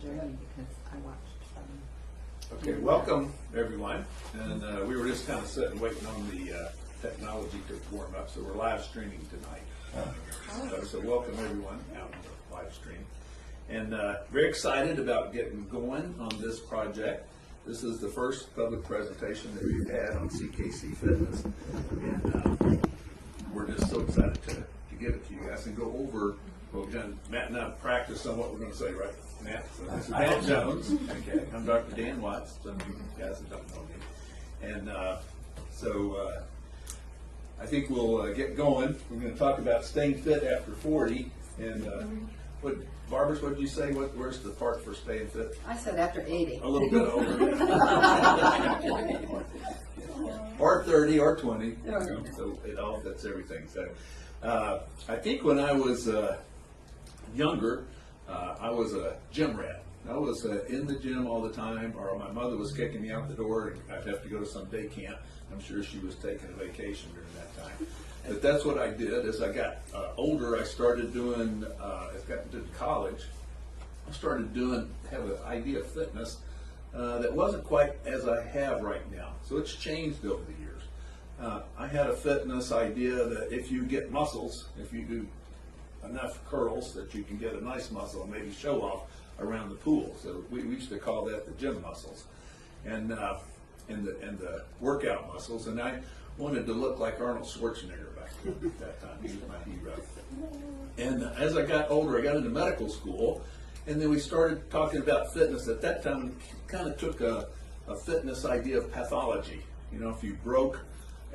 journey because I watched. Okay, welcome everyone. And we were just kind of sitting waiting on the technology to warm up, so we're live streaming tonight. So welcome everyone out on the live stream. And very excited about getting going on this project. This is the first public presentation that we've had on CKC Fitness. And we're just so excited to give it to you guys and go over, well, Matt and I practiced on what we're going to say, right, Matt? So this is Dan Jones. Okay, I'm Dr. Dan Watts, some of you guys that don't know me. And I think we'll get going. We're going to talk about staying fit after 40. And Barbara, what did you say? Where's the part for staying fit? I said after 80. A little bit over. Or 30 or 20. So it all fits everything. So I think when I was younger, I was a gym rat. I was in the gym all the time, or my mother was kicking me out the door and I'd have to go to some day camp. I'm sure she was taking a vacation during that time. But that's what I did. As I got older, I started doing, as I got into college, I started have an idea of fitness that wasn't quite as I have right now. So it's changed over the years. I had a fitness idea that if you get muscles, if you do enough curls, that you can get a nice muscle and maybe show off around the pool. So we used to call that the gym muscles, and the workout muscles. And I wanted to look like Arnold Schwarzenegger back at that time. He was my hero. And as I got older, I got into medical school, and then we started talking about fitness. At that time, we kind of took a fitness idea of pathology. You know, if you broke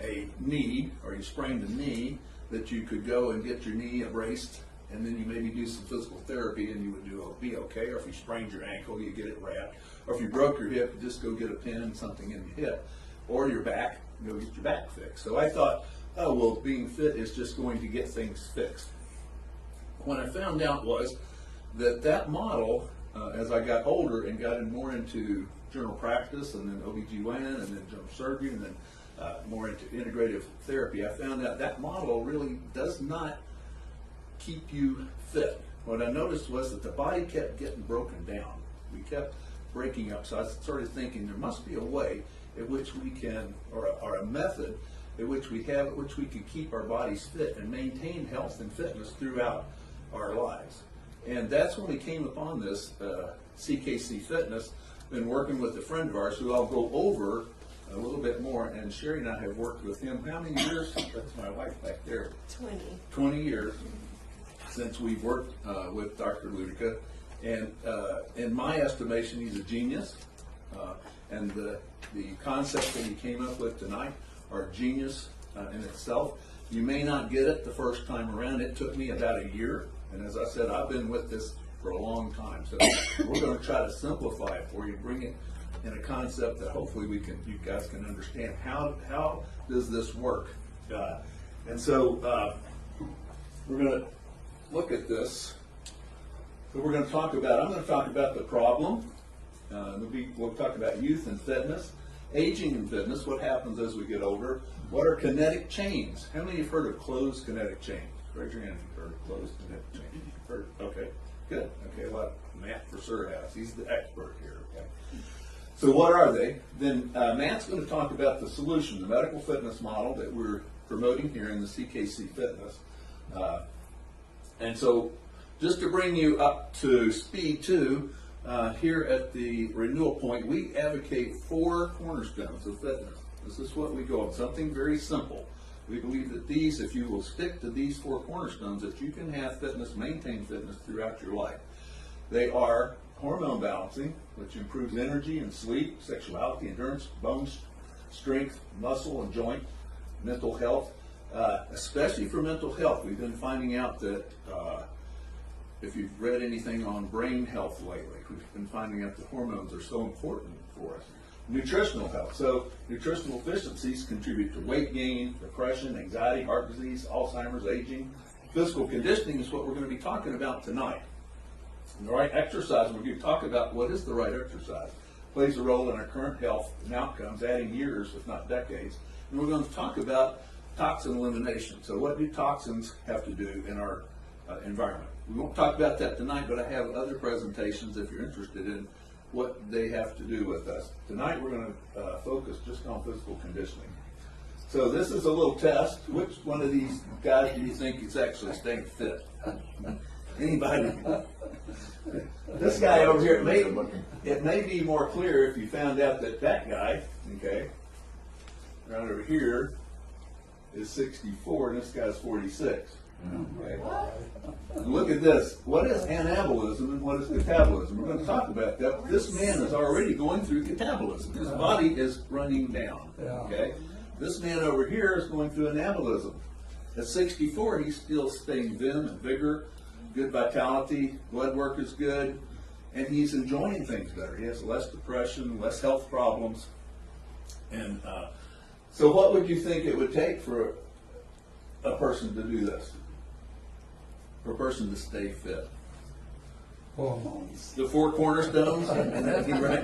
a knee or you sprained a knee, that you could go and get your knee braced, and then you maybe do some physical therapy and you would be okay. Or if you sprained your ankle, you get it wrapped. Or if you broke your hip, you just go get a pin, something in your hip. Or your back, go get your back fixed. So I thought, oh, well, being fit is just going to get things fixed. What I found out was that model, as I got older and got more into general practice and then OBGYN and then general surgery and then more into integrative therapy, I found out that model really does not keep you fit. What I noticed was that the body kept getting broken down. We kept breaking up. So I started thinking there must be a way in which we can, or a method in which we can keep our bodies fit and maintain health and fitness throughout our lives. And that's when we came upon this CKC Fitness. Been working with a friend of ours who I'll go over a little bit more, and Sherry and I have worked with him. How many years? That's my wife back there. 20 years since we've worked with Dr. Luedeka. And in my estimation, he's a genius. And the concepts that he came up with tonight are genius in itself. You may not get it the first time around. It took me about a year. And as I said, I've been with this for a long time. So we're going to try to simplify it for you, bring it in a concept that hopefully you guys can understand. How does this work? And so we're going to look at this. So I'm going to talk about the problem. We'll talk about youth and fitness, aging and fitness, what happens as we get older, what are kinetic chains. How many of you have heard of closed kinetic chains? Raise your hand if you've heard of closed kinetic chains. Heard? Okay, good. Okay, well, Matt for sure has. He's the expert here. Okay. So what are they? Then Matt's going to talk about the solution, the medical fitness model that we're promoting here in the CKC Fitness. And so just to bring you up to speed too, here at the Renewal Point, we advocate 4 cornerstones of fitness. This is what we go on, something very simple. We believe that if you will stick to these 4 cornerstones, that you can have fitness, maintain fitness throughout your life. They are hormone balancing, which improves energy and sleep, sexuality, endurance, bones, strength, muscle and joint, mental health, especially for mental health. We've been finding out that if you've read anything on brain health lately, we've been finding out that hormones are so important for us. Nutritional health. So nutritional deficiencies contribute to weight gain, depression, anxiety, heart disease, Alzheimer's, aging. Physical conditioning is what we're going to be talking about tonight. And the right exercise, we're going to talk about what is the right exercise. Plays a role in our current health and outcomes, adding years, if not decades. And we're going to talk about toxin elimination. So what do toxins have to do in our environment? We won't talk about that tonight, but I have other presentations if you're interested in what they have to do with us. Tonight we're going to focus just on physical conditioning. So this is a little test. Which one of these guys do you think is actually staying fit? Anybody? This guy over here, it may be more clear if you found out that guy, okay, right over here is 64 and this guy's 46. Okay. Look at this. What is anabolism and what is catabolism? We're going to talk about that. This man is already going through catabolism. His body is running down. Okay. This man over here is going through anabolism. At 64, he's still staying vim and vigor, good vitality, blood work is good, and he's enjoying things better. He has less depression, less health problems. And so what would you think it would take for a person to do this? For a person to stay fit? The four cornerstones, and that'd be right.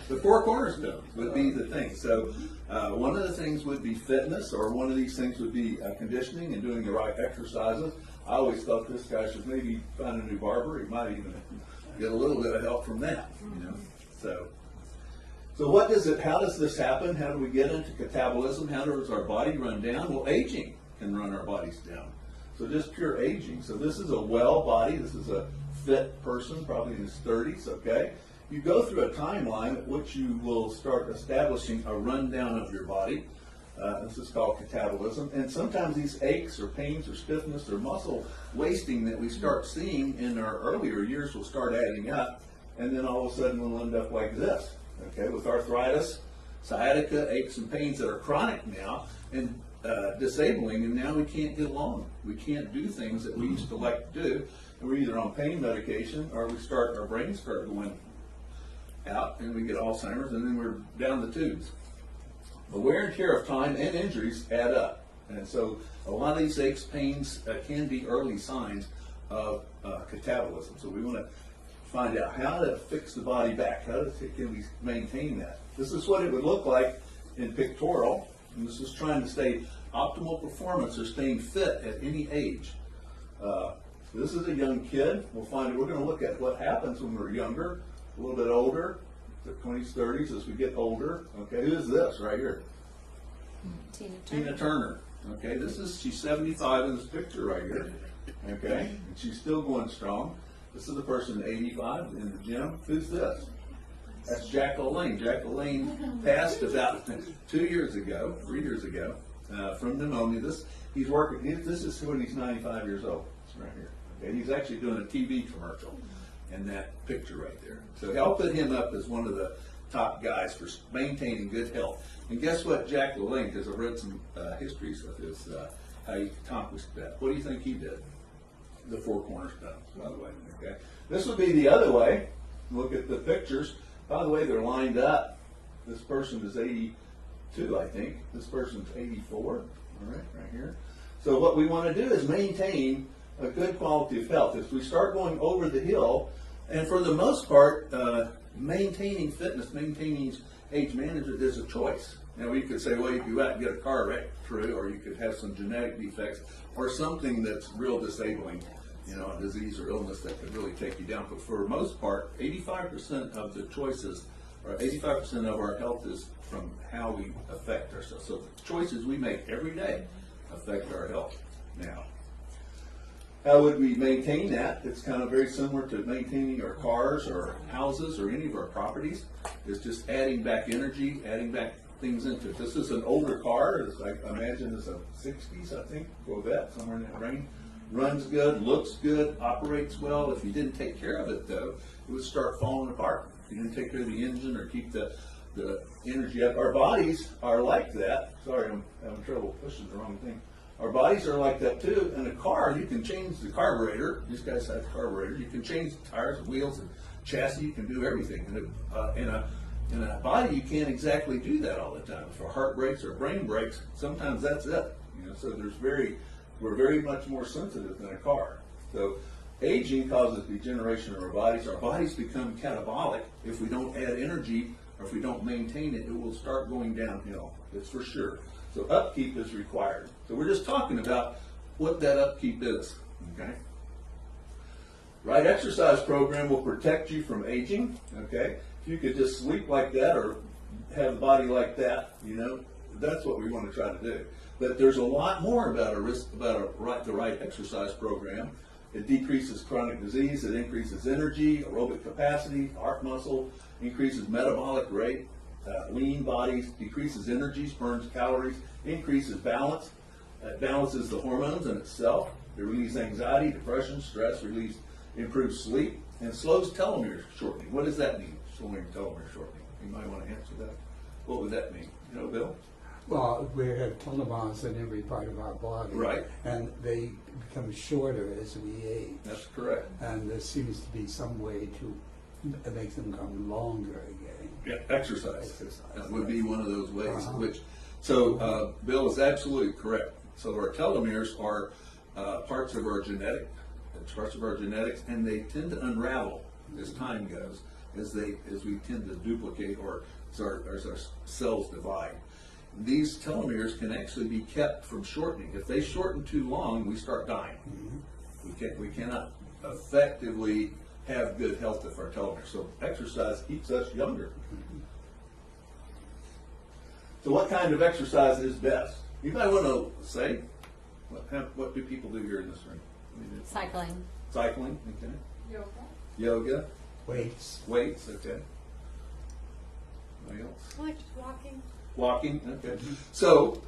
The four cornerstones would be the thing. So one of the things would be fitness, or one of these things would be conditioning and doing the right exercises. I always thought this guy should maybe find a new barber. He might even get a little bit of help from that. You know. So what does it? How does this happen? How do we get into catabolism? How does our body run down? Well, aging can run our bodies down. So just pure aging. So this is a well body. This is a fit person, probably in his 30s, okay? You go through a timeline at which you will start establishing a rundown of your body. This is called catabolism. And sometimes these aches or pains or stiffness or muscle wasting that we start seeing in our earlier years will start adding up. And then all of a sudden we'll end up like this, okay? With arthritis, sciatica, aches and pains that are chronic now and disabling, and now we can't get along. We can't do things that we used to like to do. We're either on pain medication or our brains start going out and we get Alzheimer's and then we're down the tubes. The wear and tear of time and injuries add up. And so a lot of these aches, pains can be early signs of catabolism. So we want to find out how to fix the body back. Can we maintain that? This is what it would look like in pictorial. And this is trying to stay optimal performance or staying fit at any age. This is a young kid. We're going to look at what happens when we're younger, a little bit older, the 20s, 30s, as we get older. Okay, who is this right here? Tina Turner. Okay, she's 75 in this picture right here. Okay, and she's still going strong. This is a person 85 in the gym. Who's this? That's Jack LaLanne. Jack LaLanne passed about 3 years ago, from pneumonia. This is when he's 95 years old. It's right here. Okay, he's actually doing a TV commercial in that picture right there. So I'll put him up as one of the top guys for maintaining good health. And guess what, Jack LaLanne, because I've read some histories of his, how he accomplished that. What do you think he did? The four cornerstones, by the way. Okay, this would be the other way. Look at the pictures. By the way, they're lined up. This person is 82, I think. This person's 84. All right, right here. So what we want to do is maintain a good quality of health. If we start going over the hill, and for the most part, maintaining fitness, maintaining age management is a choice. Now we could say, well, you could go out and get a car wreck, true, or you could have some genetic defects, or something that's real disabling, a disease or illness that could really take you down. But for the most part, 85% of the choices, or 85% of our health is from how we affect ourselves. So the choices we make every day affect our health. Now, how would we maintain that? It's kind of very similar to maintaining our cars or houses or any of our properties. It's just adding back energy, adding back things into it. This is an older car. I imagine it's a 60s, I think, Corvette, somewhere in that range. Runs good, looks good, operates well. If you didn't take care of it, though, it would start falling apart. If you didn't take care of the engine or keep the energy up. Our bodies are like that. Sorry, I'm having trouble pushing the wrong thing. Our bodies are like that too. In a car, you can change the carburetor. These guys have carburetors. You can change the tires, wheels, and chassis. You can do everything. In a body, you can't exactly do that all the time. If our heart breaks or brain breaks, sometimes that's it. So we're very much more sensitive than a car. So aging causes degeneration of our bodies. Our bodies become catabolic. If we don't add energy or if we don't maintain it, it will start going downhill. It's for sure. So upkeep is required. So we're just talking about what that upkeep is, okay? Right exercise program will protect you from aging, okay? If you could just sleep like that or have the body like that, you know, that's what we want to try to do. But there's a lot more about the right exercise program. It decreases chronic disease, it increases energy, aerobic capacity, heart muscle, increases metabolic rate, lean bodies, decreases energy, burns calories, increases balance. It balances the hormones in itself. It relieves anxiety, depression, stress, improves sleep, and slows telomere shortening. What does that mean, slowing telomere shortening? You might want to answer that. What would that mean? You know, Bill? Well, we have telomeres in every part of our body. Right. And they become shorter as we age. That's correct. And there seems to be some way to make them come longer again. Yeah, exercise. That would be one of those ways. Uh-huh. Bill is absolutely correct. So our telomeres are parts of our genetics, and they tend to unravel as time goes, as we tend to duplicate or as our cells divide. These telomeres can actually be kept from shortening. If they shorten too long, we start dying. We cannot effectively have good health if our telomeres. So exercise keeps us younger. So what kind of exercise is best? You might want to say, what do people do here in this room? Cycling. Cycling, okay. Yoga. Yoga, Weights. okay. Anybody else? I like walking. Walking, okay. So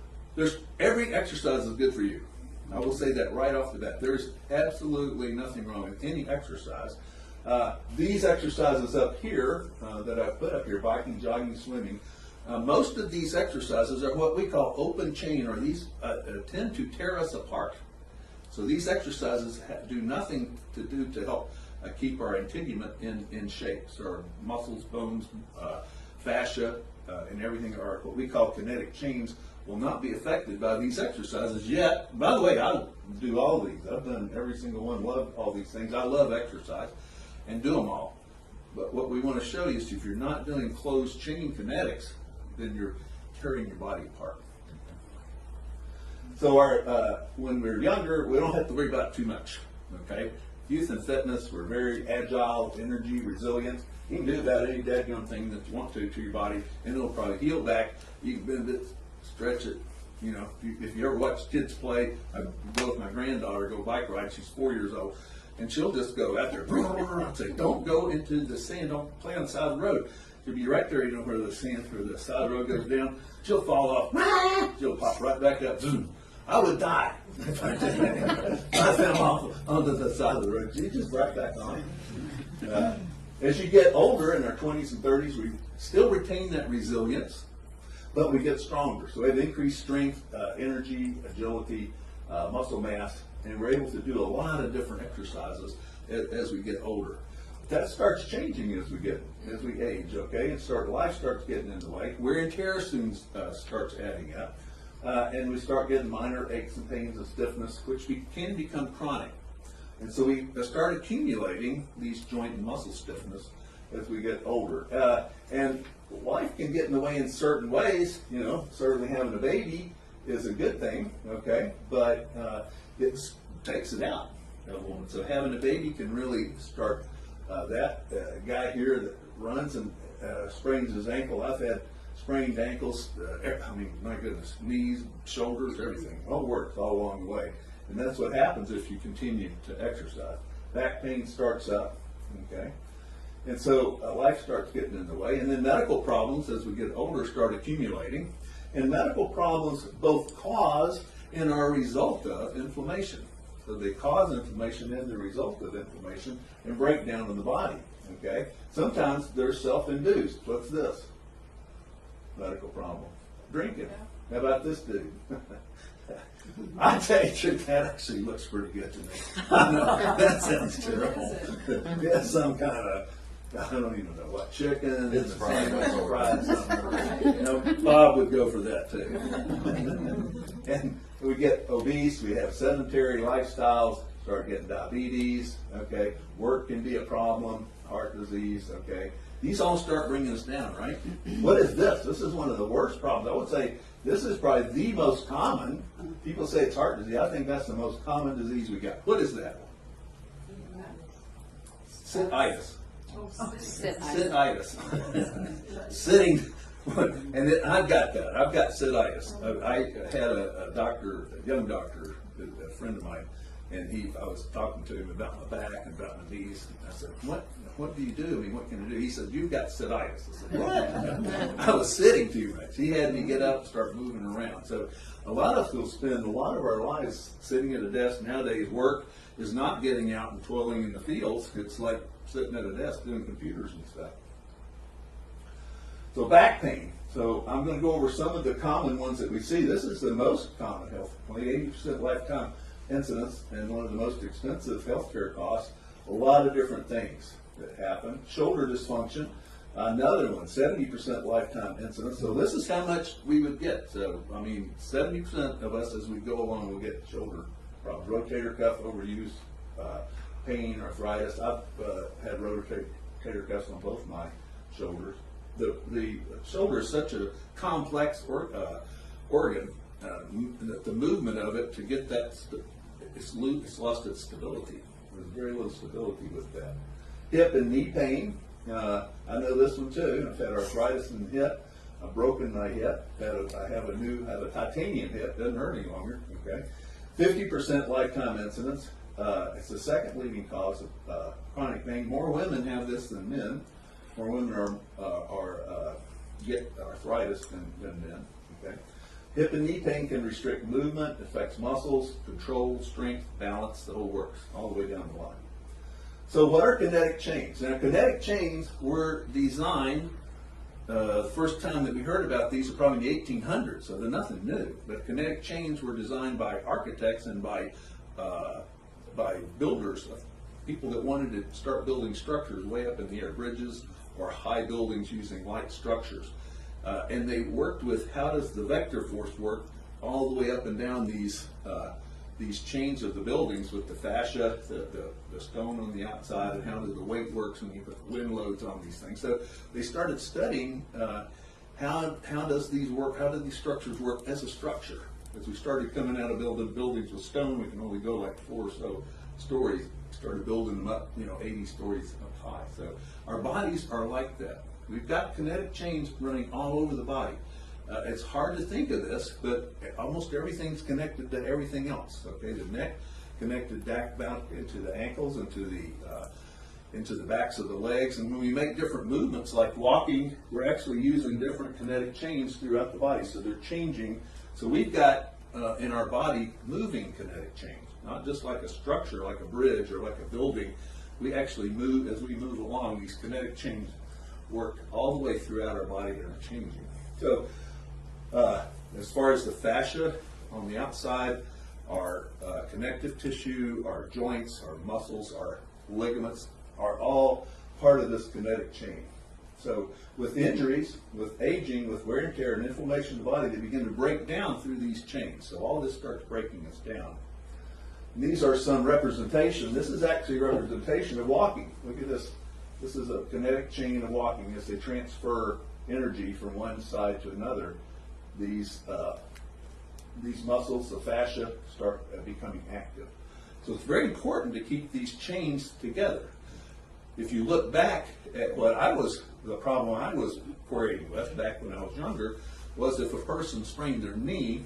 every exercise is good for you. I will say that right off the bat. There's absolutely nothing wrong with any exercise. These exercises up here that I've put up here, biking, jogging, swimming, most of these exercises are what we call open chain, or these tend to tear us apart. So these exercises do nothing to help keep our integument in shape. So our muscles, bones, fascia, and everything are what we call kinetic chains will not be affected by these exercises yet. By the way, I do all these. I've done every single one, love all these things. I love exercise and do them all. But what we want to show you is if you're not doing closed chain kinetics, then you're tearing your body apart. So when we're younger, we don't have to worry about too much, okay? Youth and fitness, we're very agile, energy, resilient. You can do about any dadgum thing that you want to your body, and it'll probably heal back. You can bend it, stretch it. You know, if you ever watch kids play, I go with my granddaughter, go bike ride. She's 4 years old, and she'll just go out there and say, "Don't go into the sand. Don't play on the side of the road." She'll be right there, you know, where the sand, where the side of the road goes down. She'll fall off. She'll pop right back up. Zoom. I would die if I fell off onto the side of the road. She just right back on. As you get older, in our 20s and 30s, we still retain that resilience, but we get stronger. So we have increased strength, energy, agility, muscle mass, and we're able to do a lot of different exercises as we get older. That starts changing as we age, okay? And life starts getting in the way. Wear and tear soon starts adding up. And we start getting minor aches and pains and stiffness, which can become chronic. And so we start accumulating these joint and muscle stiffness as we get older. And life can get in the way in certain ways. You know, certainly having a baby is a good thing, okay? But it takes it out of a woman. So having a baby can really start that guy here that runs and sprains his ankle. I've had sprained ankles, my goodness, knees, shoulders, everything. All works all along the way. And that's what happens if you continue to exercise. Back pain starts up, okay? And so life starts getting in the way. And then medical problems, as we get older, start accumulating. And medical problems both cause and are a result of inflammation. So they cause inflammation and the result of inflammation and breakdown in the body, okay? Sometimes they're self-induced. What's this? Medical problem. Drinking. How about this dude? I tell you, that actually looks pretty good to me. I know, that sounds terrible. Yeah, some kind of, I don't even know what, chicken, It's fried. fried something. You know, Bob would go for that too. And we get obese, we have sedentary lifestyles, start getting diabetes, okay? Work can be a problem, heart disease, okay? These all start bringing us down, right? What is this? This is one of the worst problems. I would say this is probably the most common. People say it's heart disease. I think that's the most common disease we got. What is that? Sit-itis. Sit-itis. Sit-itis. Sitting, and then I've got that. I've got sit-itis. I had a doctor, a young doctor, a friend of mine, and I was talking to him about my back and about my knees. And I said, what do you do? I mean, what can you do? He said, you've got sit-itis. I said, what? I was sitting too much. He had me get up and start moving around. So a lot of us will spend a lot of our lives sitting at a desk. Nowadays, work is not getting out and toiling in the fields. It's like sitting at a desk doing computers and stuff. So back pain. So I'm going to go over some of the common ones that we see. This is the most common health complaint, 80% lifetime incidence, and one of the most expensive healthcare costs. A lot of different things that happen. Shoulder dysfunction, another one, 70% lifetime incidence. So this is how much we would get. So, I mean, 70% of us as we go along will get shoulder problems. Rotator cuff overuse, pain, arthritis. I've had rotator cuffs on both my shoulders. The shoulder is such a complex organ that the movement of it to get that, it's lost its stability. There's very little stability with that. Hip and knee pain. I know this one too. I've had arthritis in the hip. I've broken my hip. I have a titanium hip. Doesn't hurt any longer. Okay. 50% lifetime incidence. It's the second leading cause of chronic pain. More women have this than men. More women get arthritis than men. Okay. Hip and knee pain can restrict movement, affects muscles, control, strength, balance, the whole works, all the way down the line. So what are kinetic chains? Now kinetic chains were designed, the first time that we heard about these was probably in the 1800s, so they're nothing new. But kinetic chains were designed by architects and by builders, people that wanted to start building structures way up in the air, bridges or high buildings using light structures. And they worked with how does the vector force work all the way up and down these chains of the buildings with the fascia, the stone on the outside, and how does the weight works when you put wind loads on these things. So they started studying how does these work, how do these structures work as a structure. As we started coming out of building buildings with stone, we can only go like 4 or so stories. Started building them up, 80 stories up high. So our bodies are like that. We've got kinetic chains running all over the body. It's hard to think of this, but almost everything's connected to everything else. Okay, the neck connected back into the ankles, into the backs of the legs, and when we make different movements like walking, we're actually using different kinetic chains throughout the body. So they're changing. So we've got in our body moving kinetic chains, not just like a structure, like a bridge or like a building. We actually move as we move along. These kinetic chains work all the way throughout our body and are changing. So as far as the fascia on the outside, our connective tissue, our joints, our muscles, our ligaments are all part of this kinetic chain. So with injuries, with aging, with wear and tear and inflammation of the body, they begin to break down through these chains. So all this starts breaking us down. And these are some representation. This is actually a representation of walking. Look at this. This is a kinetic chain of walking as they transfer energy from one side to another. These muscles, the fascia, start becoming active. So it's very important to keep these chains together. If you look back at the problem I was querying with back when I was younger, was if a person sprained their knee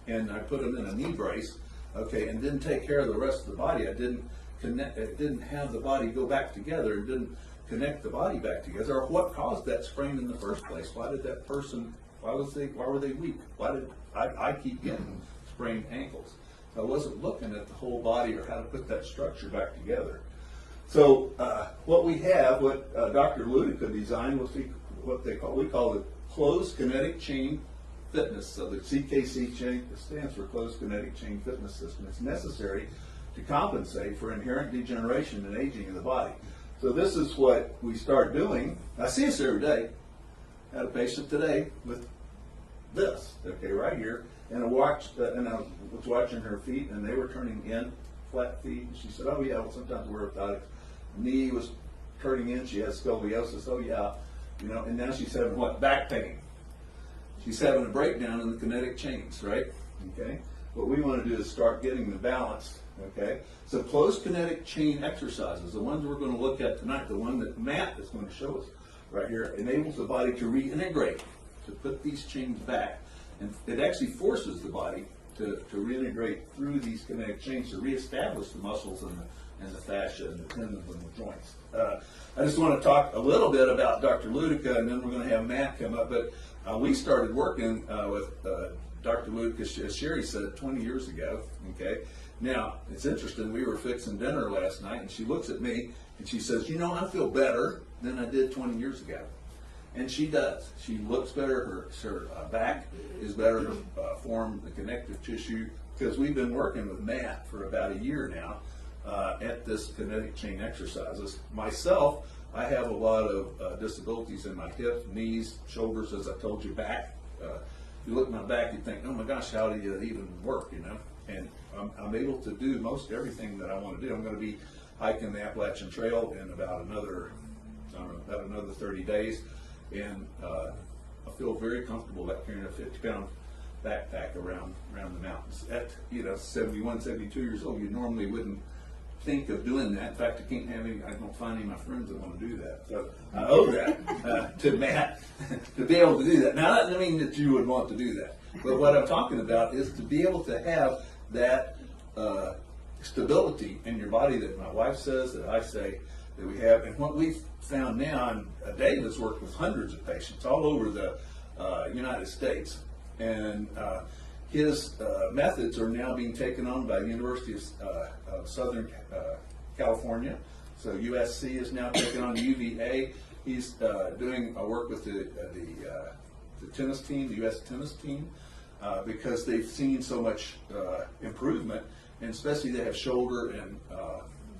and I put them in a knee brace, okay, and didn't take care of the rest of the body, it didn't have the body go back together, it didn't connect the body back together, or what caused that sprain in the first place? Why did that person, why were they weak? Why did I keep getting sprained ankles? I wasn't looking at the whole body or how to put that structure back together. So what we have, what Dr. Luedeka designed, was we call it closed kinetic chain fitness. So the CKC chain stands for closed kinetic chain fitness system. It's necessary to compensate for inherent degeneration and aging of the body. So this is what we start doing. I see this every day. I had a patient today with this, okay, right here, and I was watching her feet, and they were turning in, flat feet. And she said, "Oh yeah, well, sometimes we're orthotics." Knee was turning in. She has scoliosis. Oh yeah, And now she's having what? Back pain. She's having a breakdown in the kinetic chains, right? Okay. What we want to do is start getting the balance Okay, so closed kinetic chain exercises, the ones we're going to look at tonight, the one that Matt is going to show us right here, enables the body to reintegrate, to put these chains back, and it actually forces the body to reintegrate through these kinetic chains to reestablish the muscles and the fascia and the tendons and the joints. I just want to talk a little bit about Dr. Luedeka, and then we're going to have Matt come up. But we started working with Dr. Luedeka, as Sherry said, 20 years ago. Okay. Now, it's interesting, we were fixing dinner last night, and she looks at me, and she says, you know, I feel better than I did 20 years ago. And she does. She looks better, her back is better to form the connective tissue, because we've been working with Matt for about a year now at this kinetic chain exercises. Myself, I have a lot of disabilities in my hip, knees, shoulders, as I told you, back. You look at my back, you think, oh my gosh, how do you even work, you know? And I'm able to do most everything that I want to do. I'm going to be hiking the Appalachian Trail in about another 30 days, and I feel very comfortable about carrying a 50-pound backpack around the mountains. At 71, 72 years old, you normally wouldn't think of doing that. In fact, I don't find any of my friends that want to do that. So I owe that to Matt to be able to do that. Now, that doesn't mean that you would want to do that, but what I'm talking about is to be able to have that stability in your body that my wife says, that I say that we have. And what we've found now, and Dave has worked with hundreds of patients all over the United States, and his methods are now being taken on by the University of Southern California. So USC is now taking on UVA. He's doing work with the tennis team, the U.S. tennis team, because they've seen so much improvement, and especially they have shoulder and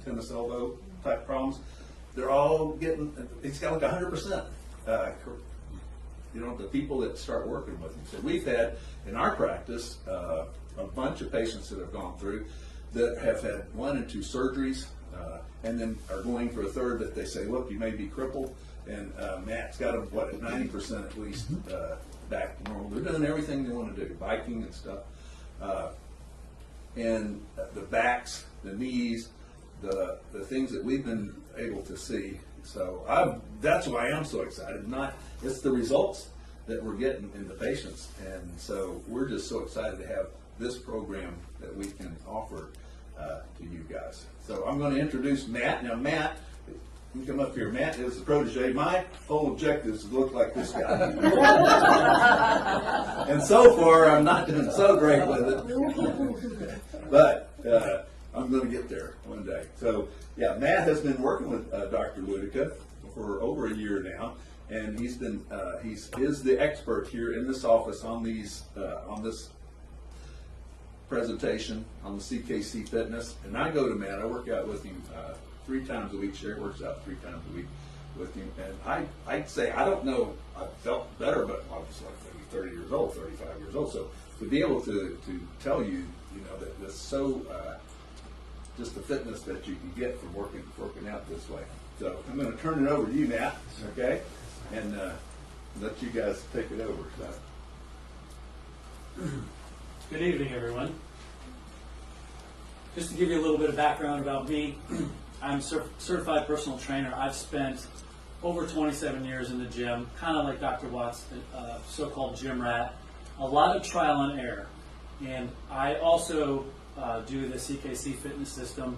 tennis elbow type problems. They're all getting, it's got like 100%. The people that start working with him. So we've had, in our practice, a bunch of patients that have gone through that have had 1 and 2 surgeries, and then are going for a third that they say, look, you may be crippled, and Matt's got them, at 90% at least back to normal. They're doing everything they want to do, biking and stuff. And the backs, the knees, the things that we've been able to see. So that's why I'm so excited. It's the results that we're getting in the patients, and so we're just so excited to have this program that we can offer to you guys. So I'm going to introduce Matt. Now, Matt, you come up here. Matt is the protege. My whole objective is to look like this guy, and so far I'm not doing so great with it, but I'm going to get there one day. So, yeah, Matt has been working with Dr. Luedeka for over a year now, and he is the expert here in this office on this presentation on the CKC fitness. And I go to Matt. I work out with him 3 times a week. Sherry works out 3 times a week with him, and I'd say, I don't know, I felt better, but I was like maybe 30 years old, 35 years old. So to be able to tell you, that that's so. Just the fitness that you can get from working out this way. So I'm going to turn it over to you, Matt, okay, and let you guys take it over. So. Good evening, everyone. Just to give you a little bit of background about me, I'm certified personal trainer. I've spent over 27 years in the gym, kind of like Dr. Watts, so-called gym rat. A lot of trial and error. And I also do the CKC fitness system,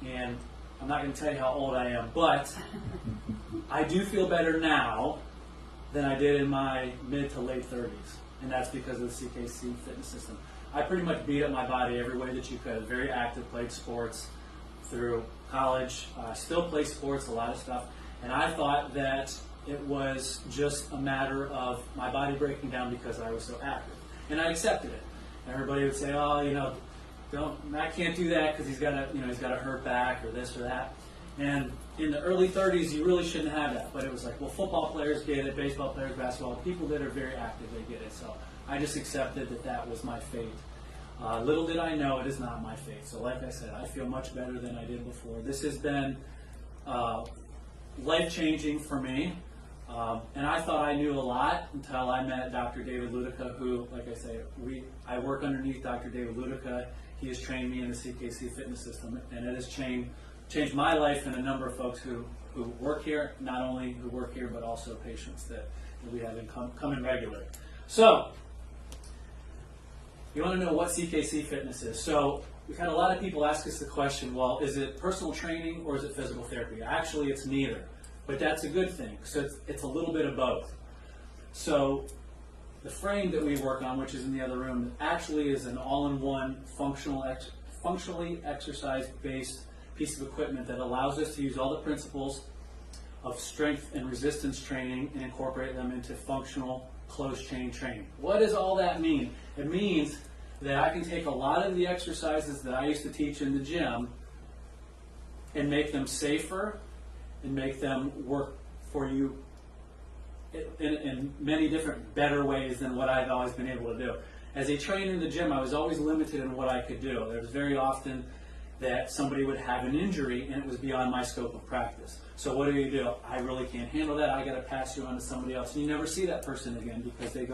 and I'm not going to tell you how old I am, but I do feel better now than I did in my mid to late 30s, and that's because of the CKC fitness system. I pretty much beat up my body every way that you could. Very active, played sports through college, still play sports, a lot of stuff, and I thought that it was just a matter of my body breaking down because I was so active, and I accepted it. And everybody would say, oh, Matt can't do that because he's got a hurt back or this or that. And in the early 30s, you really shouldn't have that. But it was like, well, football players get it, baseball players, basketball, people that are very active, they get it. So I just accepted that was my fate. Little did I know it is not my fate. So like I said, I feel much better than I did before. This has been life-changing for me. And I thought I knew a lot until I met Dr. David Luedeka, who, like I say, I work underneath Dr. David Luedeka. he has trained me in the CKC fitness system, and it has changed my life and a number of folks who work here, not only who work here, but also patients that we have come in regularly. So, you want to know what CKC fitness is. So, we've had a lot of people ask us the question, well, is it personal training or is it physical therapy? Actually, it's neither, but that's a good thing. So, it's a little bit of both. So, the frame that we work on, which is in the other room, actually is an all-in-one functionally exercise-based piece of equipment that allows us to use all the principles of strength and resistance training and incorporate them into functional closed-chain training. What does all that mean? It means that I can take a lot of the exercises that I used to teach in the gym and make them safer and make them work for you in many different better ways than what I've always been able to do. As a trainer in the gym, I was always limited in what I could do. There was very often that somebody would have an injury and it was beyond my scope of practice. So what do? I really can't handle that. I got to pass you on to somebody else. And you never see that person again because they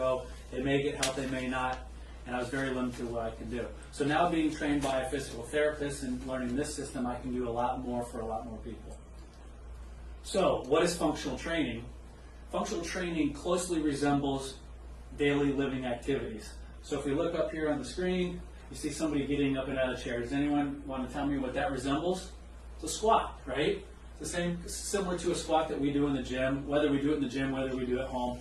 may get help, they may not. And I was very limited in what I could do. So now being trained by a physical therapist and learning this system, I can do a lot more for a lot more people. So what is functional training? Functional training closely resembles daily living activities. So if we look up here on the screen, you see somebody getting up and out of a chair. Does anyone want to tell me what that resembles? It's a squat, right? It's the same, similar to a squat that we do in the gym, whether we do it in the gym, whether we do it at home.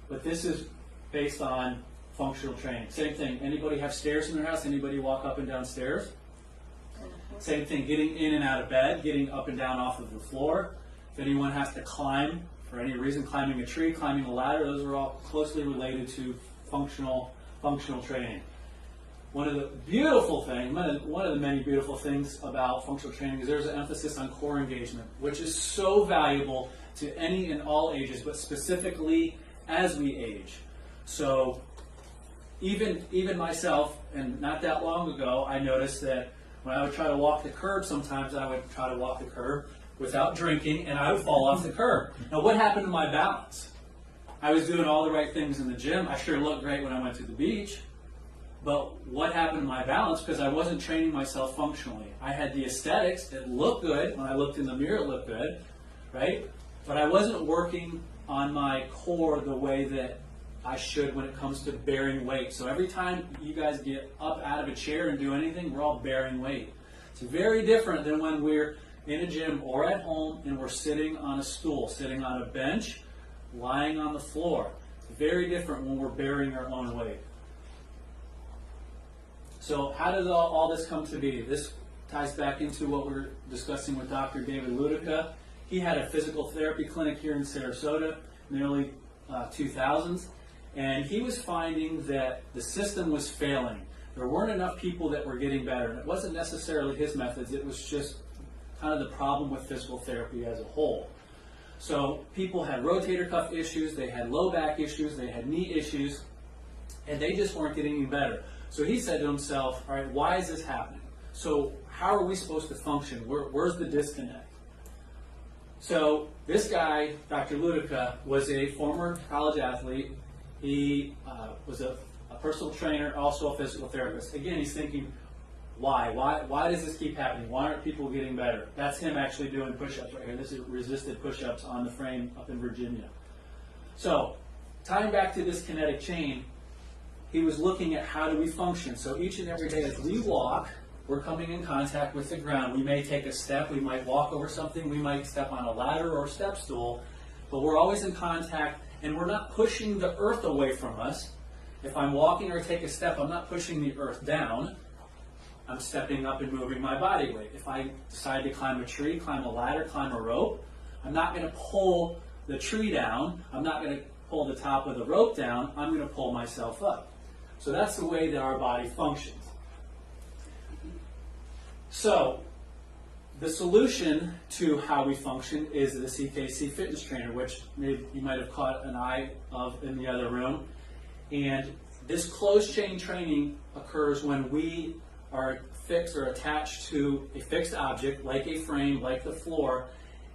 But this is based on functional training. Same thing. Anybody have stairs in their house? Anybody walk up and down stairs? Same thing. Getting in and out of bed, getting up and down off of the floor. If anyone has to climb for any reason, climbing a tree, climbing a ladder, those are all closely related to functional training. One of the beautiful things, one of the many beautiful things about functional training is there's an emphasis on core engagement, which is so valuable to any and all ages, but specifically as we age. So even myself, and not that long ago, I noticed that when I would try to walk the curb, sometimes I would try to walk the curb without drinking, and I would fall off the curb. Now, what happened to my balance? I was doing all the right things in the gym. I sure looked great when I went to the beach. But what happened to my balance? Because I wasn't training myself functionally. I had the aesthetics. It looked good. When I looked in the mirror, it looked good, right? But I wasn't working on my core the way that I should when it comes to bearing weight. So every time you guys get up out of a chair and do anything, we're all bearing weight. It's very different than when we're in a gym or at home and we're sitting on a stool, sitting on a bench, lying on the floor. It's very different when we're bearing our own weight. So how does all this come to be? This ties back into what we were discussing with Dr. David Luedeka. He had a physical therapy clinic here in Sarasota in the early 2000s, and he was finding that the system was failing. There weren't enough people that were getting better, and it wasn't necessarily his methods, it was just kind of the problem with physical therapy as a whole. So people had rotator cuff issues, they had low back issues, they had knee issues, and they just weren't getting any better. So he said to himself, all right, why is this happening? So how are we supposed to function? Where's the disconnect? So this guy, Dr. Luedeka, was a former college athlete. He was a personal trainer, also a physical therapist. Again, he's thinking, why? Why does this keep happening? Why aren't people getting better? That's him actually doing push-ups right here. This is resisted push-ups on the frame up in Virginia. So tying back to this kinetic chain, he was looking at how do we function. So each and every day as we walk, we're coming in contact with the ground. We may take a step, we might walk over something, we might step on a ladder or a step stool, but we're always in contact and we're not pushing the earth away from us. If I'm walking or take a step, I'm not pushing the earth down. I'm stepping up and moving my body weight. If I decide to climb a tree, climb a ladder, climb a rope, I'm not going to pull the tree down. I'm not going to pull the top of the rope down. I'm going to pull myself up. So that's the way that our body functions. So the solution to how we function is the CKC fitness trainer, which maybe you might have caught an eye of in the other room. And this closed chain training occurs when we are fixed or attached to a fixed object, like a frame, like the floor,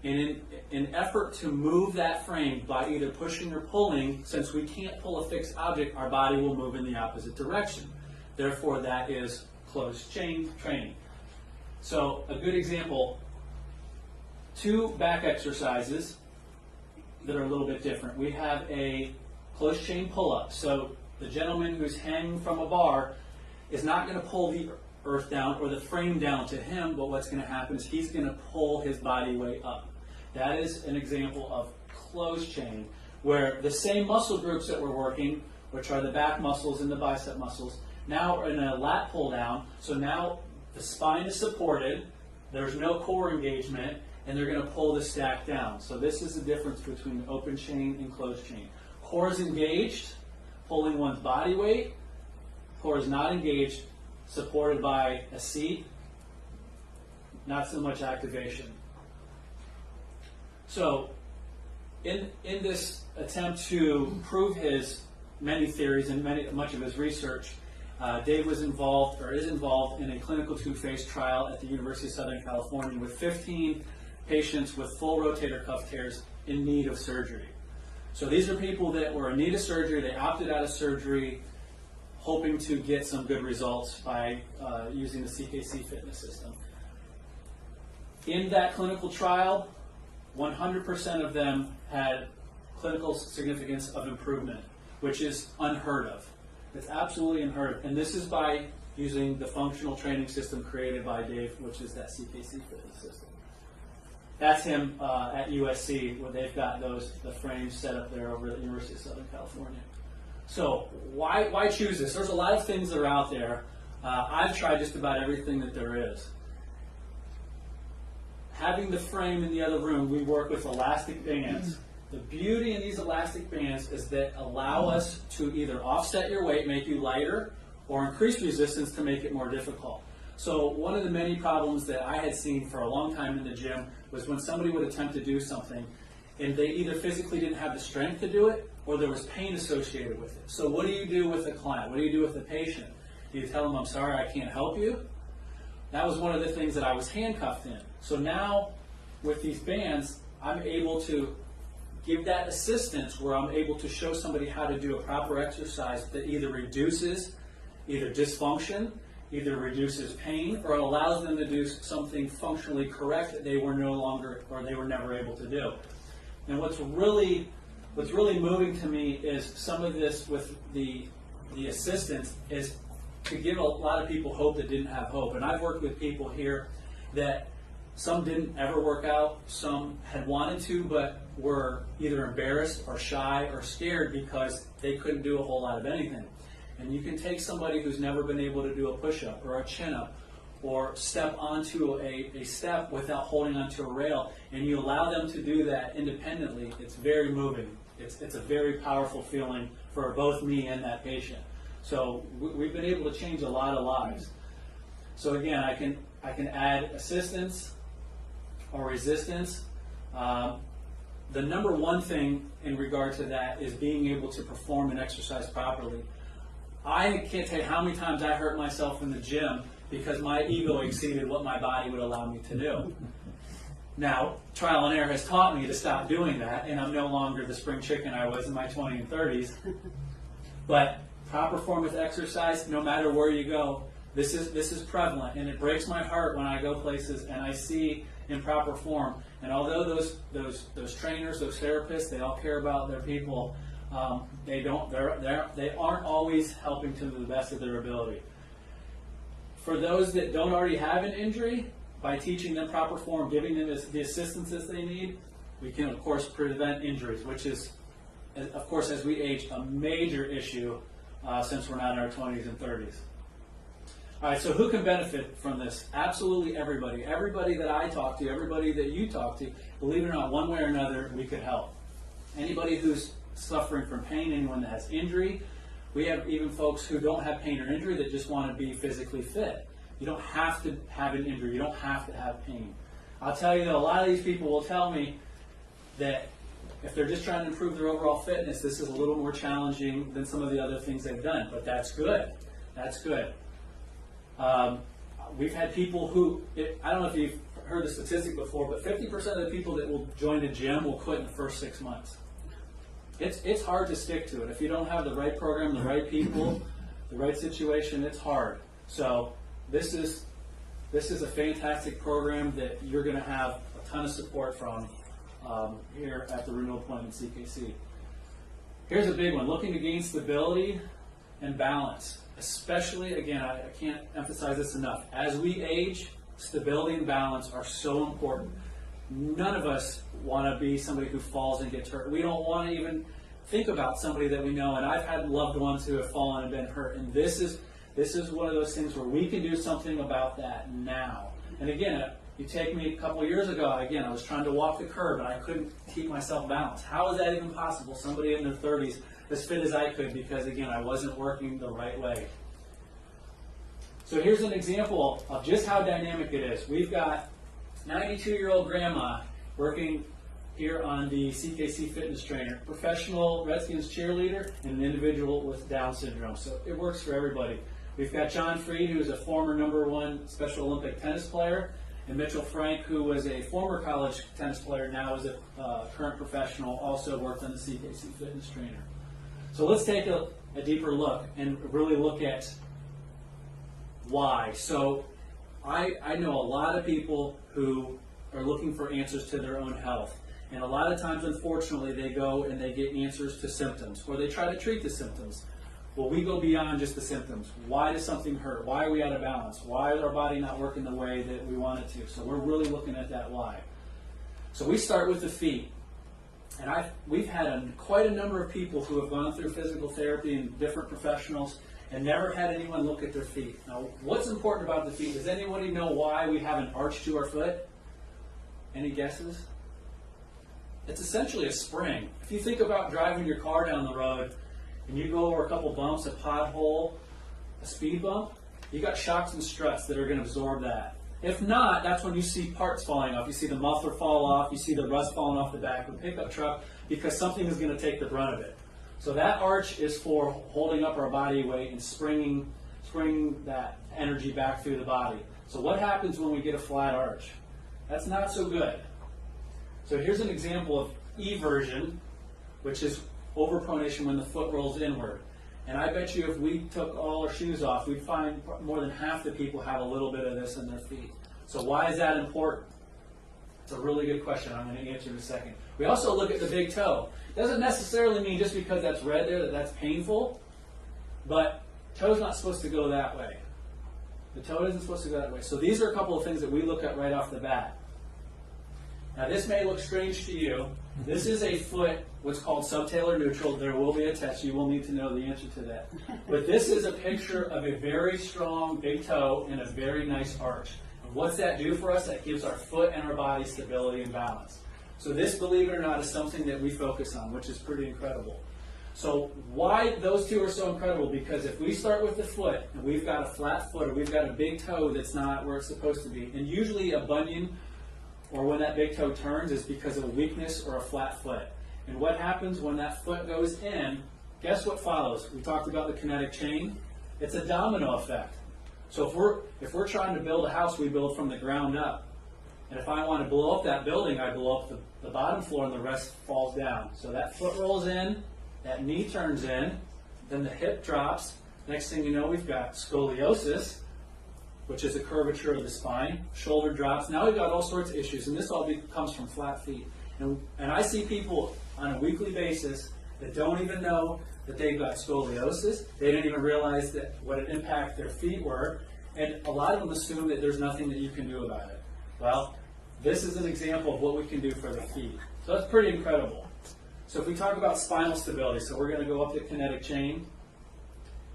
and in an effort to move that frame by either pushing or pulling, since we can't pull a fixed object, our body will move in the opposite direction. Therefore, that is closed chain training. So a good example, 2 back exercises that are a little bit different. We have a closed chain pull-up. So the gentleman who's hanging from a bar is not going to pull the earth down or the frame down to him, but what's going to happen is he's going to pull his body weight up. That is an example of closed chain, where the same muscle groups that we're working, which are the back muscles and the bicep muscles, now are in a lat pull down. So now the spine is supported, there's no core engagement, and they're going to pull the stack down. So this is the difference between open chain and closed chain. Core is engaged, pulling one's body weight. Core is not engaged, supported by a seat, not so much activation. So in this attempt to prove his many theories and much of his research, Dave was involved, or is involved, in a clinical 2-phase trial at the University of Southern California with 15 patients with full rotator cuff tears in need of surgery. So these are people that were in need of surgery. They opted out of surgery, hoping to get some good results by using the CKC fitness system. In that clinical trial, 100% of them had clinical significance of improvement, which is unheard of. It's absolutely unheard of. And this is by using the functional training system created by Dave, which is that CKC fitness system. That's him at USC, where they've got the frames set up there over at the University of Southern California. So why choose this? There's a lot of things that are out there. I've tried just about everything that there is. Having the frame in the other room, we work with elastic bands. The beauty in these elastic bands is that allow us to either offset your weight, make you lighter, or increase resistance to make it more difficult. So one of the many problems that I had seen for a long time in the gym was when somebody would attempt to do something and they either physically didn't have the strength to do it or there was pain associated with it. So what do you do with a client? What do you do with the patient? Do you tell them, I'm sorry, I can't help you? That was one of the things that I was handcuffed in. So now with these bands, I'm able to give that assistance where I'm able to show somebody how to do a proper exercise that either reduces either dysfunction, either reduces pain, or it allows them to do something functionally correct that they were no longer, or they were never able to do. And what's really moving to me is some of this with the assistance is to give a lot of people hope that didn't have hope. And I've worked with people here that some didn't ever work out, some had wanted to, but were either embarrassed or shy or scared because they couldn't do a whole lot of anything. And you can take somebody who's never been able to do a push-up or a chin-up or step onto a step without holding onto a rail, and you allow them to do that independently. It's very moving. It's a very powerful feeling for both me and that patient. So we've been able to change a lot of lives. So again, I can add assistance or resistance. The number one thing in regard to that is being able to perform an exercise properly. I can't tell you how many times I hurt myself in the gym because my ego exceeded what my body would allow me to do. Now, trial and error has taught me to stop doing that, and I'm no longer the spring chicken I was in my 20s and 30s. But proper form of exercise, no matter where you go, this is prevalent, and it breaks my heart when I go places and I see improper form. And although those trainers, those therapists, they all care about their people, they aren't always helping to the best of their ability. For those that don't already have an injury, by teaching them proper form, giving them the assistance that they need, we can of course prevent injuries, which is, of course, as we age, a major issue since we're not in our 20s and 30s. All right, so who can benefit from this? Absolutely everybody. Everybody that I talk to, everybody that you talk to, believe it or not, one way or another, we could help. Anybody who's suffering from pain, anyone that has injury. We have even folks who don't have pain or injury that just want to be physically fit. You don't have to have an injury. You don't have to have pain. I'll tell you that a lot of these people will tell me that if they're just trying to improve their overall fitness, this is a little more challenging than some of the other things they've done, but that's good. That's good. We've had people who, I don't know if you've heard the statistic before, but 50% of the people that will join the gym will quit in the first 6 months. It's hard to stick to it. If you don't have the right program, the right people, the right situation, it's hard. So this is a fantastic program that you're going to have a ton of support from here at the Renewal Point in CKC. Here's a big one, looking to gain stability and balance. Especially, again, I can't emphasize this enough. As we age, stability and balance are so important. None of us want to be somebody who falls and gets hurt. We don't want to even think about somebody that we know, and I've had loved ones who have fallen and been hurt, and this is one of those things where we can do something about that now. And again, you take me a couple of years ago, again, I was trying to walk the curb and I couldn't keep myself balanced. How is that even possible? Somebody in their 30s, as fit as I could, because again, I wasn't working the right way. So here's an example of just how dynamic it is. We've got 92-year-old grandma working here on the CKC fitness trainer, professional Redskins cheerleader, and an individual with Down syndrome. So it works for everybody. We've got John Freed, who is a former #1 Special Olympic tennis player, and Mitchell Frank, who was a former college tennis player, now is a current professional, also worked on the CKC fitness trainer. So let's take a deeper look and really look at why. So I know a lot of people who are looking for answers to their own health. And a lot of times, unfortunately, they go and they get answers to symptoms, or they try to treat the symptoms. Well, we go beyond just the symptoms. Why does something hurt? Why are we out of balance? Why is our body not working the way that we want it to? So we're really looking at that why. So we start with the feet. And we've had quite a number of people who have gone through physical therapy and different professionals and never had anyone look at their feet. Now, what's important about the feet? Does anybody know why we have an arch to our foot? Any guesses? It's essentially a spring. If you think about driving your car down the road and you go over a couple bumps, a pothole, a speed bump, you got shocks and struts that are going to absorb that. If not, that's when you see parts falling off. You see the muffler fall off, you see the rust falling off the back of the pickup truck because something is going to take the brunt of it. So that arch is for holding up our body weight and springing that energy back through the body. So what happens when we get a flat arch? That's not so good. So here's an example of eversion, which is overpronation when the foot rolls inward. And I bet you if we took all our shoes off, we'd find more than half the people have a little bit of this in their feet. So why is that important? It's a really good question. I'm going to answer in a second. We also look at the big toe. It doesn't necessarily mean just because that's red there that that's painful, but toe's not supposed to go that way. The toe isn't supposed to go that way. So these are a couple of things that we look at right off the bat. Now this may look strange to you. This is a foot, what's called subtalar neutral. There will be a test. You will need to know the answer to that. But this is a picture of a very strong big toe and a very nice arch. And what's that do for us? That gives our foot and our body stability and balance. So this, believe it or not, is something that we focus on, which is pretty incredible. So why those two are so incredible? Because if we start with the foot and we've got a flat foot or we've got a big toe that's not where it's supposed to be, and usually a bunion or when that big toe turns is because of a weakness or a flat foot. And what happens when that foot goes in, guess what follows? We talked about the kinetic chain. It's a domino effect. So if we're trying to build a house, we build from the ground up. And if I want to blow up that building, I blow up the bottom floor and the rest falls down. So that foot rolls in, that knee turns in, then the hip drops. Next thing you know, we've got scoliosis, which is a curvature of the spine. Shoulder drops. Now we've got all sorts of issues, and this all comes from flat feet. And I see people on a weekly basis that don't even know that they've got scoliosis. They didn't even realize that what an impact their feet were. And a lot of them assume that there's nothing that you can do about it. Well, this is an example of what we can do for the feet. So that's pretty incredible. So if we talk about spinal stability, so we're going to go up the kinetic chain.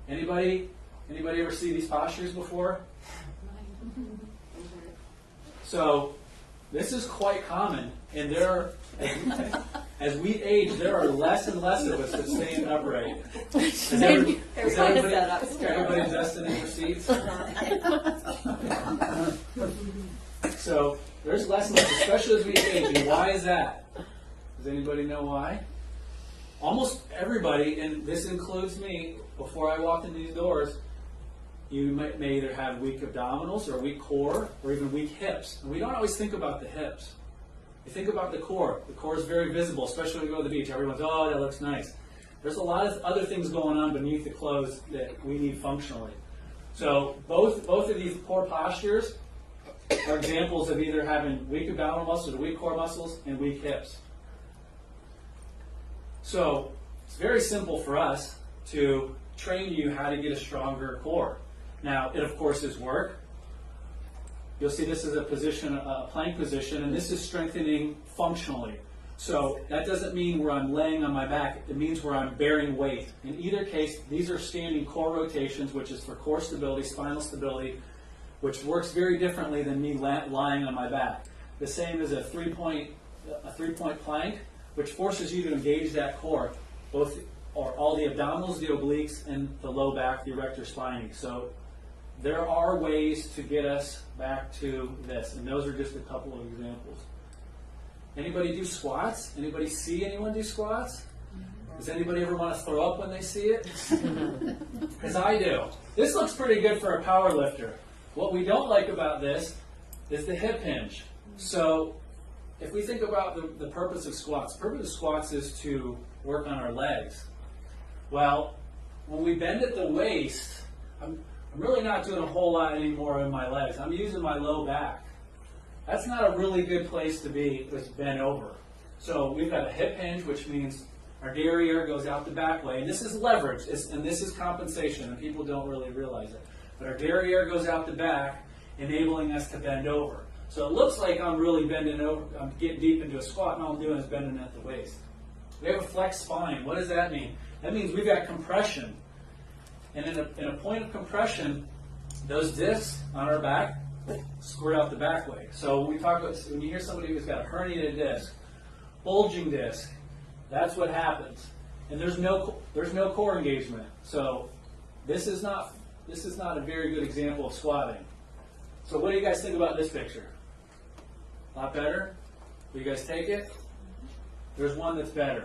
Anybody ever see these postures before? So this is quite common, and as we age, there are less and less of us that stand upright. Everybody adjusted in their seats? So there's less and less, especially as we age. And why is that? Does anybody know why? Almost everybody, and this includes me, before I walked into these doors, you may either have weak abdominals or weak core or even weak hips. And we don't always think about the hips. You think about the core. The core is very visible, especially when we go to the beach. Everyone's, oh, that looks nice. There's a lot of other things going on beneath the clothes that we need functionally. So both of these poor postures are examples of either having weak abdominal muscles or weak core muscles and weak hips. So it's very simple for us to train you how to get a stronger core. Now, it of course is work. You'll see this is a position, a plank position, and this is strengthening functionally. So that doesn't mean where I'm laying on my back. It means where I'm bearing weight. In either case, these are standing core rotations, which is for core stability, spinal stability, which works very differently than me lying on my back. The same as a three-point plank, which forces you to engage that core, both or all the abdominals, the obliques, and the low back, the erector spinae. So there are ways to get us back to this, and those are just a couple of examples. Anybody do squats? Anybody see anyone do squats? Does anybody ever want to throw up when they see it? Because I do. This looks pretty good for a power lifter. What we don't like about this is the hip hinge. So if we think about the purpose of squats, the purpose of squats is to work on our legs. Well, when we bend at the waist, I'm really not doing a whole lot anymore in my legs. I'm using my low back. That's not a really good place to be with bent over. So we've got a hip hinge, which means our derriere goes out the back way. And this is leverage, and this is compensation, and people don't really realize it. But our derriere goes out the back, enabling us to bend over. So it looks like I'm really bending over. I'm getting deep into a squat, and all I'm doing is bending at the waist. We have a flexed spine. What does that mean? That means we've got compression. And in a point of compression, those discs on our back squirt out the back way. So when we talk about, when you hear somebody who's got a herniated disc, bulging disc, that's what happens. And there's no core engagement. So this is not a very good example of squatting. So what do you guys think about this picture? A lot better? Will you guys take it? There's one that's better.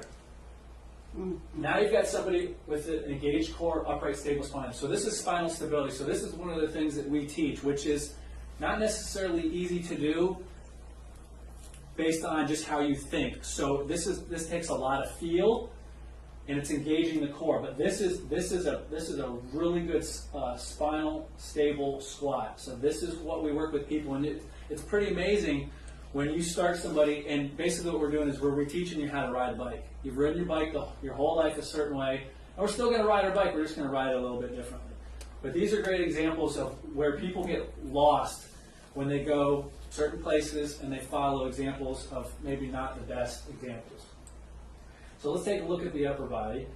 Now you've got somebody with an engaged core, upright, stable spine. So this is spinal stability. So this is one of the things that we teach, which is not necessarily easy to do based on just how you think. So this takes a lot of feel, and it's engaging the core. But this is a really good spinal stable squat. So this is what we work with people, and it's pretty amazing when you start somebody. And basically, what we're doing is we're reteaching you how to ride a bike. You've ridden your bike your whole life a certain way, and we're still going to ride our bike. We're just going to ride it a little bit differently. But these are great examples of where people get lost when they go certain places and they follow examples of maybe not the best examples. So let's take a look at the upper body.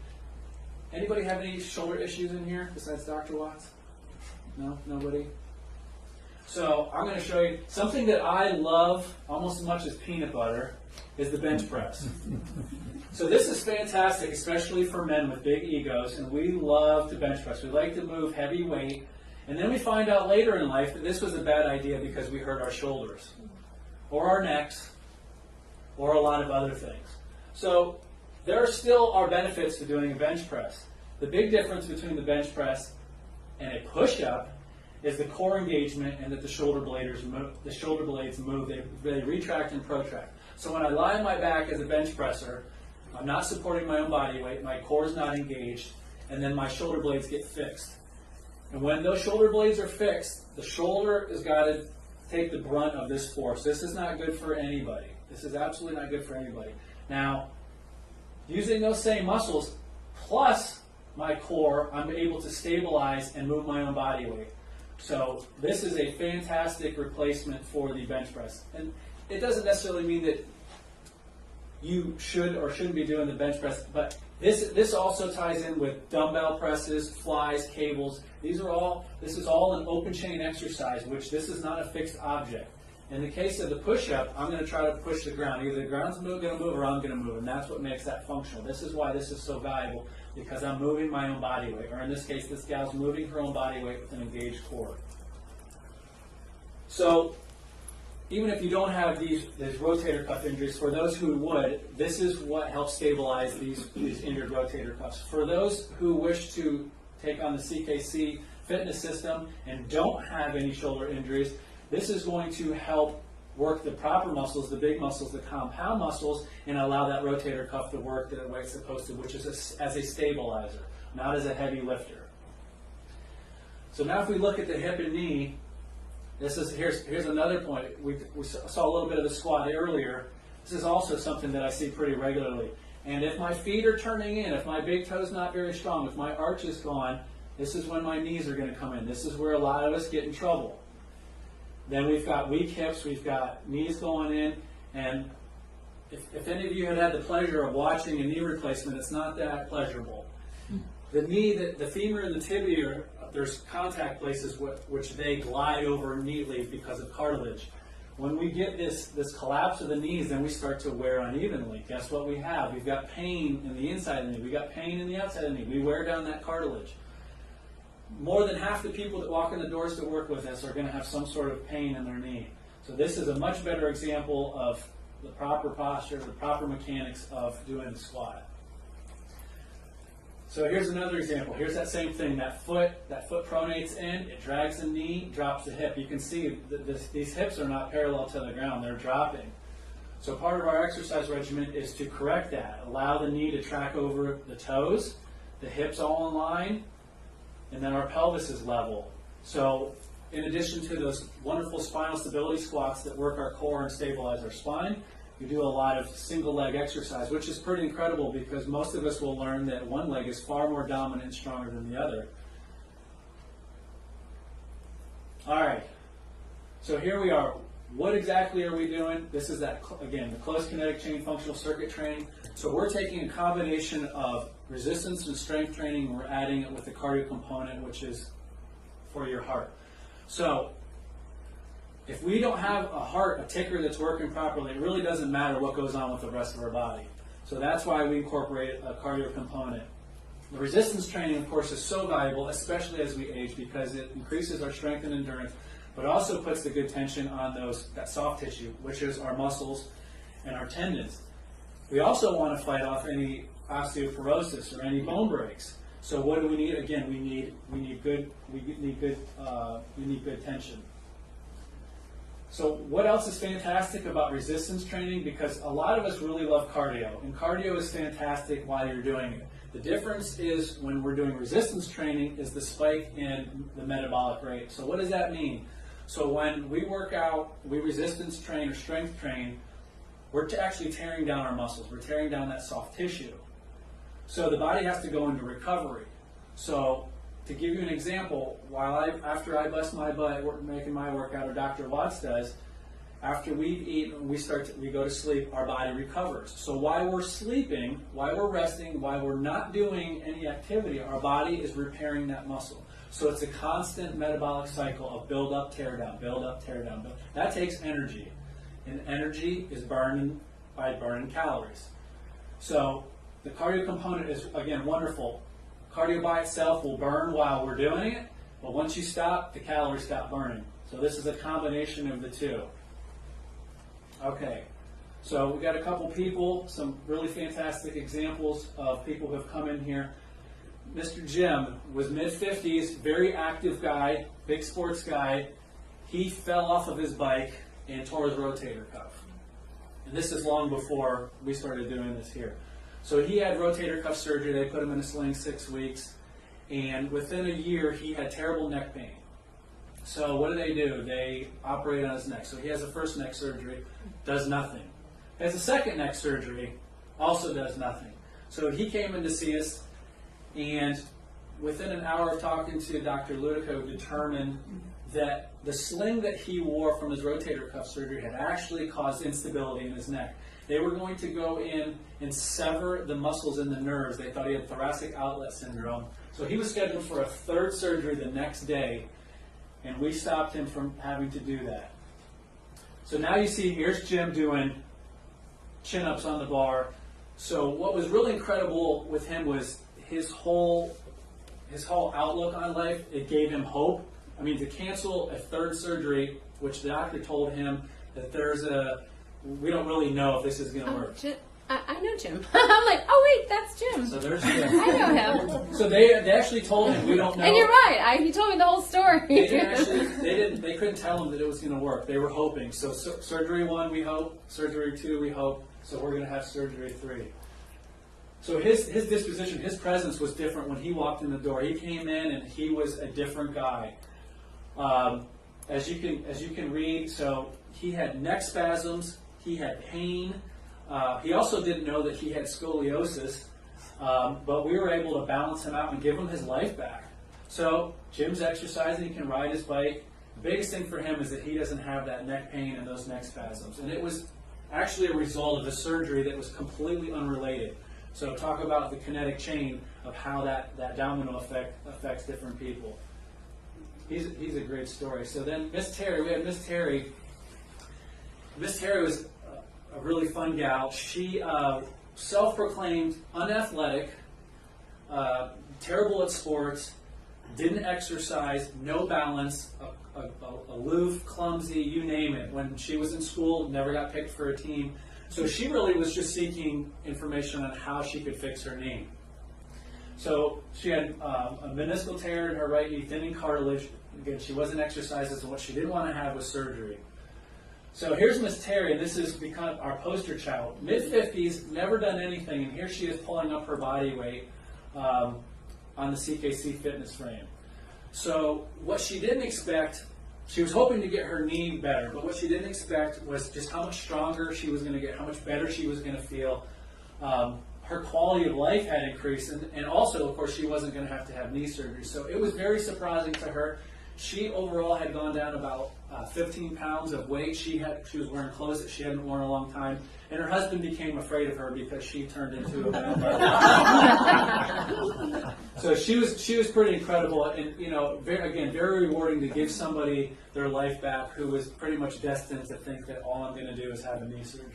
Anybody have any shoulder issues in here besides Dr. Watts? No? Nobody? So I'm going to show you something that I love almost as much as peanut butter is the bench press. So this is fantastic, especially for men with big egos, and we love to bench press. We like to move heavy weight, and then we find out later in life that this was a bad idea because we hurt our shoulders, or our necks, or a lot of other things. So there still are benefits to doing a bench press. The big difference between the bench press and a push-up is the core engagement and that the shoulder blades move. They retract and protract. So when I lie on my back as a bench presser, I'm not supporting my own body weight, my core is not engaged, and then my shoulder blades get fixed. And when those shoulder blades are fixed, the shoulder has got to take the brunt of this force. This is not good for anybody. This is absolutely not good for anybody. Now, using those same muscles plus my core, I'm able to stabilize and move my own body weight. So this is a fantastic replacement for the bench press. And it doesn't necessarily mean that you should or shouldn't be doing the bench press, but this also ties in with dumbbell presses, flies, cables. This is all an open chain exercise, which this is not a fixed object. In the case of the push-up, I'm going to try to push the ground. Either the ground's going to move or I'm going to move, and that's what makes that functional. This is why this is so valuable, because I'm moving my own body weight, or in this case, this gal's moving her own body weight with an engaged core. So even if you don't have these rotator cuff injuries, for those who would, this is what helps stabilize these injured rotator cuffs. For those who wish to take on the CKC fitness system and don't have any shoulder injuries, this is going to help work the proper muscles, the big muscles, the compound muscles, and allow that rotator cuff to work the way it's supposed to, which is as a stabilizer, not as a heavy lifter. So now if we look at the hip and knee, here's another point. We saw a little bit of the squat earlier. This is also something that I see pretty regularly. And if my feet are turning in, if my big toe's not very strong, if my arch is gone, this is when my knees are going to come in. This is where a lot of us get in trouble. Then we've got weak hips, we've got knees going in, and if any of you had the pleasure of watching a knee replacement, it's not that pleasurable. The knee, the femur and the tibia, there's contact places which they glide over neatly because of cartilage. When we get this collapse of the knees, then we start to wear unevenly. Guess what we have? We've got pain in the inside of the knee. We've got pain in the outside of the knee. We wear down that cartilage. More than half the people that walk in the doors to work with us are going to have some sort of pain in their knee. So this is a much better example of the proper posture, the proper mechanics of doing the squat. So here's another example. Here's that same thing. That foot pronates in, it drags the knee, drops the hip. You can see that these hips are not parallel to the ground, they're dropping. So part of our exercise regimen is to correct that. Allow the knee to track over the toes, the hips all in line, and then our pelvis is level. So in addition to those wonderful spinal stability squats that work our core and stabilize our spine, we do a lot of single leg exercise, which is pretty incredible because most of us will learn that one leg is far more dominant and stronger than the other. All right, so here we are. What exactly are we doing? This is that, again, the closed kinetic chain functional circuit training. So we're taking a combination of resistance and strength training, and we're adding it with the cardio component, which is for your heart. So if we don't have a ticker that's working properly, it really doesn't matter what goes on with the rest of our body. So that's why we incorporate a cardio component. The resistance training, of course, is so valuable, especially as we age, because it increases our strength and endurance, but also puts the good tension on that soft tissue, which is our muscles and our tendons. We also want to fight off any osteoporosis or any bone breaks. So what do we need? Again, we need good tension. So what else is fantastic about resistance training? Because a lot of us really love cardio, and cardio is fantastic while you're doing it. The difference is when we're doing resistance training is the spike in the metabolic rate. So what does that mean? So when we work out, we resistance train or strength train, we're actually tearing down our muscles. We're tearing down that soft tissue. So the body has to go into recovery. So to give you an example, after I bust my butt making my workout, or Dr. Watts does, after we've eaten, we go to sleep, our body recovers. So while we're sleeping, while we're resting, while we're not doing any activity, our body is repairing that muscle. So it's a constant metabolic cycle of build up, tear down, build up, tear down. That takes energy, and energy is burned by burning calories. So the cardio component is, again, wonderful. Cardio by itself will burn while we're doing it, but once you stop, the calories stop burning. So this is a combination of the two. Okay, so we got a couple people, some really fantastic examples of people who have come in here. Mr. Jim was mid-50s, very active guy, big sports guy. He fell off of his bike and tore his rotator cuff. And this is long before we started doing this here. So he had rotator cuff surgery. They put him in a sling 6 weeks. And within a year, he had terrible neck pain. So what do? They operate on his neck. So he has a first neck surgery, does nothing. He has a second neck surgery, also does nothing. So he came in to see us, and within an hour of talking to Dr. Luedeka, we determined that the sling that he wore from his rotator cuff surgery had actually caused instability in his neck. They were going to go in and sever the muscles in the nerves. They thought he had thoracic outlet syndrome. So he was scheduled for a third surgery the next day, and we stopped him from having to do that. So now you see, here's Jim doing chin-ups on the bar. So what was really incredible with him was his whole outlook on life. It gave him hope. I mean, to cancel a third surgery, which the doctor told him that we don't really know if this is going to work. I know Jim. I'm like, oh wait, that's Jim. So there's Jim. I know him. So they actually told him, we don't know. And you're right. He told me the whole story. They couldn't tell him that it was going to work. They were hoping. So surgery 1, we hope. Surgery 2, we hope. So we're going to have surgery 3. So his disposition, his presence was different when he walked in the door. He came in and he was a different guy. As you can read, so he had neck spasms, he had pain. He also didn't know that he had scoliosis, but we were able to balance him out and give him his life back. So Jim's exercising, he can ride his bike. The biggest thing for him is that he doesn't have that neck pain and those neck spasms. And it was actually a result of a surgery that was completely unrelated. So talk about the kinetic chain of how that domino effect affects different people. He's a great story. So then Miss Terry, we had Miss Terry. Miss Terry was a really fun gal. She self-proclaimed unathletic, terrible at sports, didn't exercise, no balance, aloof, clumsy, you name it. When she was in school, never got picked for a team. So she really was just seeking information on how she could fix her knee. So she had a meniscal tear in her right knee, thinning cartilage. Again, she wasn't exercising, so what she didn't want to have was surgery. So here's Miss Terry, and this has become our poster child. Mid-50s, never done anything, and here she is pulling up her body weight on the CKC fitness frame. So what she didn't expect, she was hoping to get her knee better, but what she didn't expect was just how much stronger she was going to get, how much better she was going to feel. Her quality of life had increased, and also, of course, she wasn't going to have knee surgery. So it was very surprising to her. She overall had gone down about 15 pounds of weight. She was wearing clothes that she hadn't worn in a long time, and her husband became afraid of her because she turned into a vampire. So she was pretty incredible, and very rewarding to give somebody their life back who was pretty much destined to think that all I'm going to do is have a knee surgery.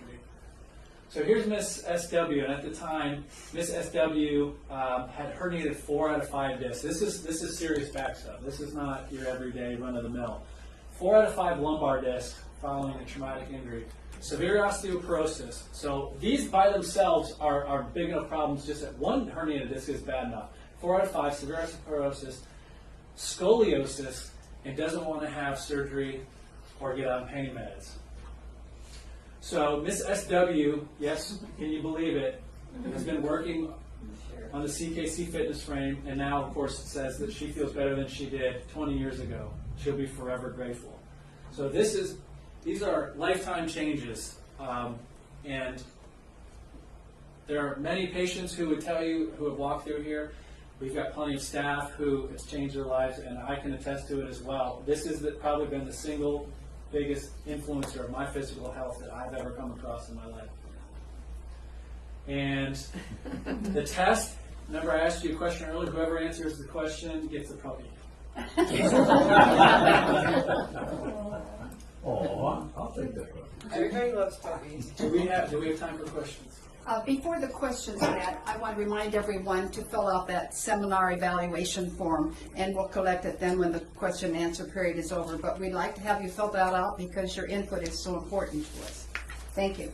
So here's Miss SW, and at the time, Miss SW had herniated 4 out of 5 discs. This is serious back stuff. This is not your everyday run-of-the-mill. 4 out of 5 lumbar discs following a traumatic injury. Severe osteoporosis. So these by themselves are big enough problems. Just that one herniated disc is bad enough. 4 out of 5 severe osteoporosis, scoliosis, and doesn't want to have surgery or get on pain meds. So Miss SW, yes, can you believe it, has been working on the CKC fitness frame, and now, of course, it says that she feels better than she did 20 years ago. She'll be forever grateful. So these are lifetime changes, and there are many patients who would tell you, who have walked through here. We've got plenty of staff who it's changed their lives, and I can attest to it as well. This has probably been the single biggest influencer of my physical health that I've ever come across in my life. And the test, remember I asked you a question earlier, whoever answers the question gets the puppy. Oh, I'll take that one. Everybody loves puppies. Do we have time for questions? Before the questions, Matt, I want to remind everyone to fill out that seminar evaluation form, and we'll collect it then when the question and answer period is over. But we'd like to have you fill that out because your input is so important to us. Thank you.